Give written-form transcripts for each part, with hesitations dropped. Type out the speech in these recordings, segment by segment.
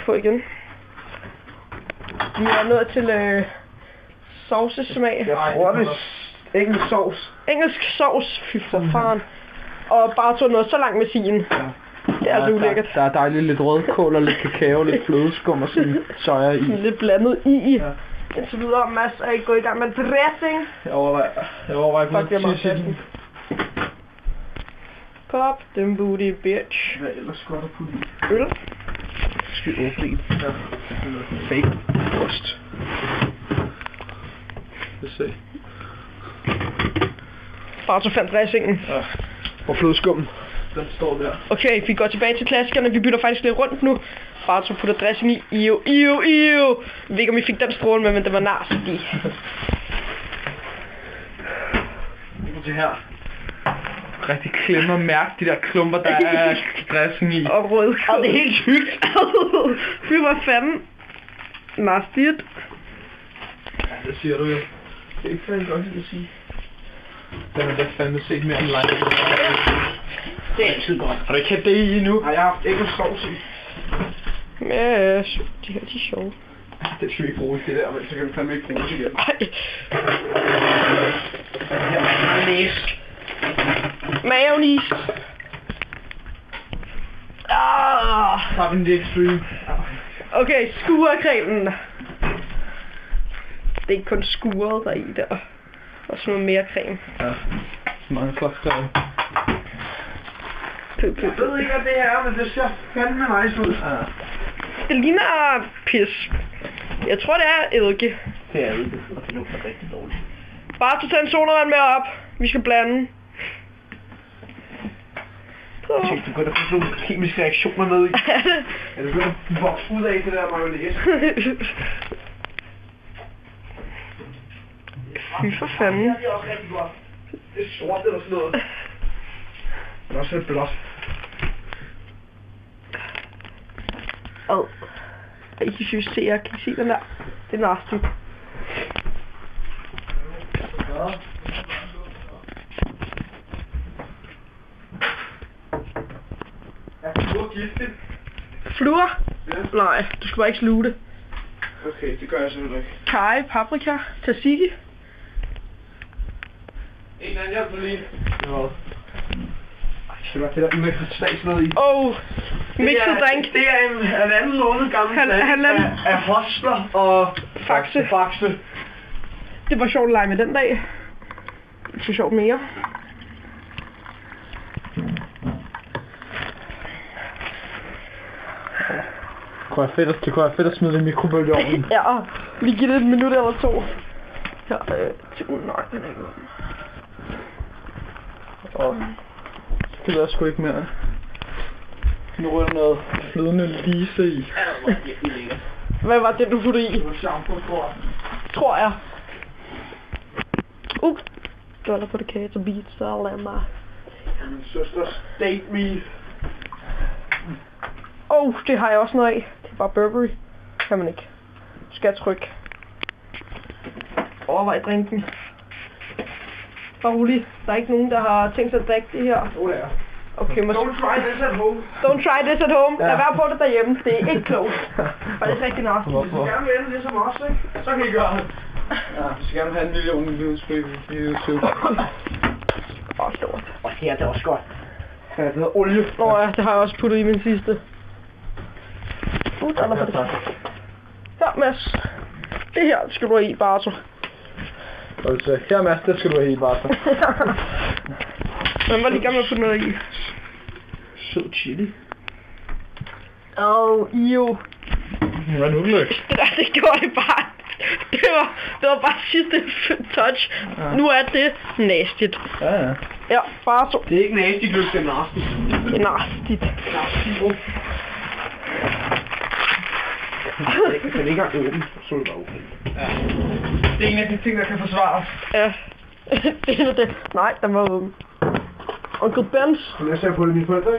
på igen. Vi er nået til sovsesmag. Jeg tror det er engelsk sovs. Engelsk sovs, fy for faren. Og bare tog noget så langt med sin. Ja. Det er altså ulækkert. Der er dejligt lidt rødkål og lidt kakao, lidt flødeskum og sådan soja i. Lidt blandet i. Ja. Indtil videre, Mads er ikke gået i gang med dressing. Jeg overvejer fuck, jeg må dressing. Pop den booty, bitch. Hvad ellers godt at putte i? Øl. Skal vi åbne en? Ja. Fake ost. Lad os se. Bare så fandt dressingen. Ja. Og flødeskummen. Den står der. Okay, vi går tilbage til klassikerne. Vi bytter faktisk lidt rundt nu. Bare så putter dressing i. Iu. Jeg ved ikke, om vi fik den stråle med, men det var nasty. Det her. Rigtig klemme og mærke de der klumper, der er dressing i. Og rød. Og det er helt sygt. Fy, hvor fanden. Nastyt. Ja, det siger du jo. Det er ikke fandme godt, at sige. Den har da fandme set mere end live. Det er altid godt. Har du ikke kendt det i nu? Nej, jeg har haft engelsk sovs i. Ja, de her, de er sjove. Det skal vi ikke bruge det der, men så kan vi fandme ikke bruge det igen. Nej. Her er mayonnaise. Mayonnaise. Har vi den extreme. Okay, skurecremen. Det er ikke kun skuret der i der. Og så noget mere creme. Ja, mange flot creme. Jeg ved ikke, hvad det er, men det ser fandme nice ud. Ja. Det ligner pis. Jeg tror, det er eddike. Det er eddike, og det lugter rigtig dårligt. Bare du tager en sodavand med op. Vi skal blande. Du begynder at få sådan nogle kemiske reaktioner ned i. Er det begyndt at vokse ud af det der mayonnaise? Fy for fanden. Det er også rigtig godt. Det er sort eller sådan noget. Det er også lidt blåt. I kan synes, se, jeg kan se den der. Det er nasty. Er fluor giftigt? Fluor? Ja. Nej, du skal bare ikke sluge det. Okay, det gør jeg selvfølgelig ikke. Kaj, paprika, tzatziki. En anden hjælp lige. Hvad? Det var det der med stas noget i. Mixet drink. Det er en anden måned gammel af hostler og Faxe. Det var sjovt at lege med den dag. Ikke så sjovt mere. Det kunne være fedt at smide det i mikrobølgeovnen. Ja, vi giver det et minut eller to. Her, nej, den er ikke åben. Det ved jeg sgu ikke mere. Nu er der noget flydende lise i. Hvad var det, du puttede i? Det var shampoo, tror jeg. Dollar på det kage til pizza, lad mig. Min søsters date me. Det har jeg også noget af. Det er bare Burberry. Kan man ikke. Skal jeg trykke. Overvej drinken. Bare rolig. Der er ikke nogen, der har tænkt sig at drikke det her. Ja. Okay, Don't try this at home. Don't try this at home. Ja. Lad være på det derhjemme. Det er ikke klogt. Og det er rigtig nasty. Hvis du gerne vil ende det som os, ikke? Så kan I gøre det. Ja, hvis I gerne vil have 1 million views på YouTube. Stort. Og her er det også godt. Ja, det hedder olie. Nå ja, det har jeg også puttet i min sidste. Der er på det. Her, Mads. Det her skal du have i, Barto. Her, Mads, det skal du have i, Barto. Men var lige gammel at putte noget i. Sød chili. Jo. Hvad nu, Løk? Det gjorde det bare. Det var bare sidste touch. Ja. Nu er det nastigt. Ja. Ja, Barto. Det er ikke nastigt, Løk, det er nastigt. Det er nastigt. Jeg kan ikke engang åbne, så er det bare åbne. Ja. Det er en af de ting, der kan forsvares. Ja. Det er det. Nej, den var åben. Onkel Bens. Jeg ser på det, mine forældre,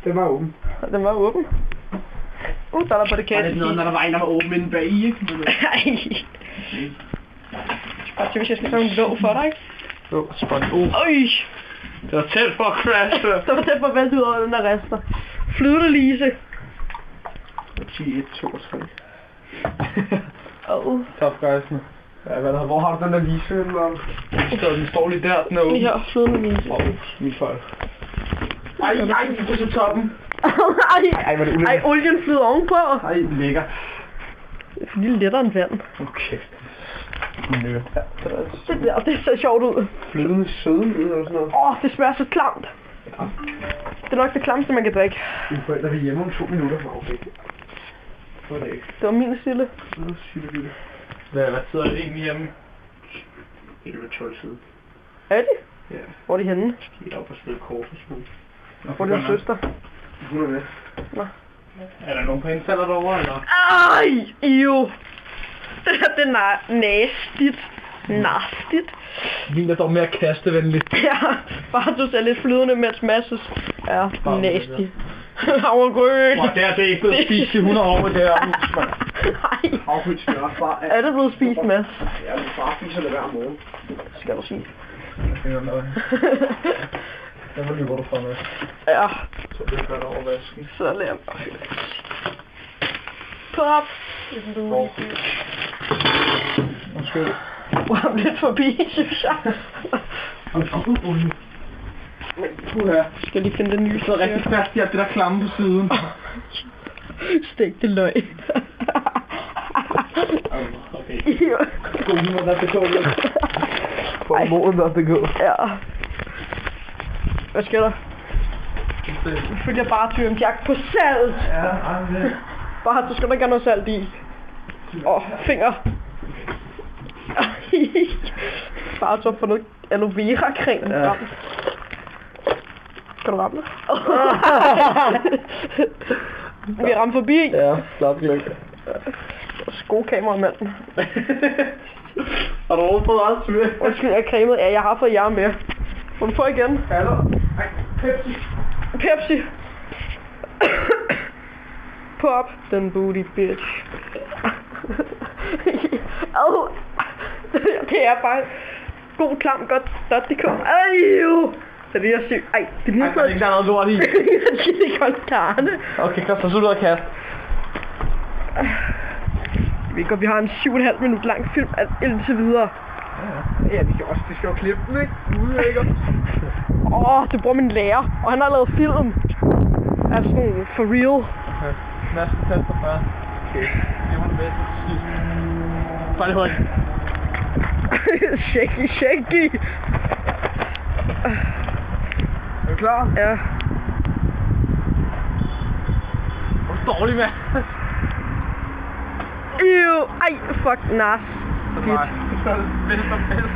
den var åben. Den var åben. Der er på det kasse. Det er noget, når der var en, der var åben inde bag i, ikke? Ej. Bare til, hvis jeg skal tage en blå for dig, ikke? Jo, spot. Det var tæt for at crashe. Det var tæt for at vælte ud over den der rester. Flydende lise. 10, 1, 2 og 3. Tough guys, nu. Ja, hvor har du den der lise? Den står lige der, den er åben. Ja, flydende lise. Min fejl. Ej, det er så toppen. Ej, olien flyder ovenpå. Ej, lækker. Det er fordi det er lettere end vand. Okay. Det ser sjovt ud. Flydende søden ud eller sådan noget. Det smager så klamt. Ja. Det er nok det klamste, man kan drikke. Mine forældre er hjemme om 2 minutter. Okay. Det var min stille. Hvad sidder det egentlig hjemme? Det er ved 12 side. Er de? Ja. Hvor er de henne? De er oppe og spille kort og sådan. Hvor er din søster? Hun er med. Nå. Er der nogen på hende falder derovre, eller? Ej, jo. Det er nastigt. Nastigt. Min er dog mere kastevenligt. Ja, bare du ser lidt flydende, mens Masses er nasty. Havregryn. Det er ikke blevet spist i 100 år i det her hus, mand. Nej. Havregryn smager bare af. Er det blevet spist, Mads? Ja, du bare spiser det hver morgen. Skal du sige. Jeg ved lige, hvor du får med. Ja. Så det gør det over vasken. Så lad mig. Pop. Undskyld. Du har lidt forbi, synes jeg. Skal jeg lige finde den nye? Så rigtig fast i alt det der klamme på siden. Stegte løg. Okay. God humor, der er begået. For moden, der er begået. Ja. Hvad sker der? Nu følger bare til en jakke på salt. Ja, det. Bare, du skal da ikke have noget salt i. Finger. Bare så få noget aloe vera creme. Ja. Kan du ramme det? Vi rammer forbi. Ja, klart lykke. Skokameramanden. Har du overhovedet fået alt syre? Undskyld, jeg er cremet. Ja, jeg har fået jer med. Må du få igen? Hallo? Ej, Pepsi. Pepsi. Pop den booty bitch. Det er bare god klam godt det kommer. Ej jo. Så det er sygt. Ej, det ligner sådan. Der er noget lort i. Det ligner chili con carne. Okay, Christian, så ud og kaste. Vi har en 7,5 minut lang film indtil videre. Ja, det skal jo klippe den, ikke? Det bruger min lærer, og han har lavet film. Altså sådan, for real. Okay, næste tester først. Okay, det var det bedste. Bare det højt. Shaky. Er du klar? Ja. Hvor er du dårlig, mand? Ej, fuck, nas. Det er bedst og bedst.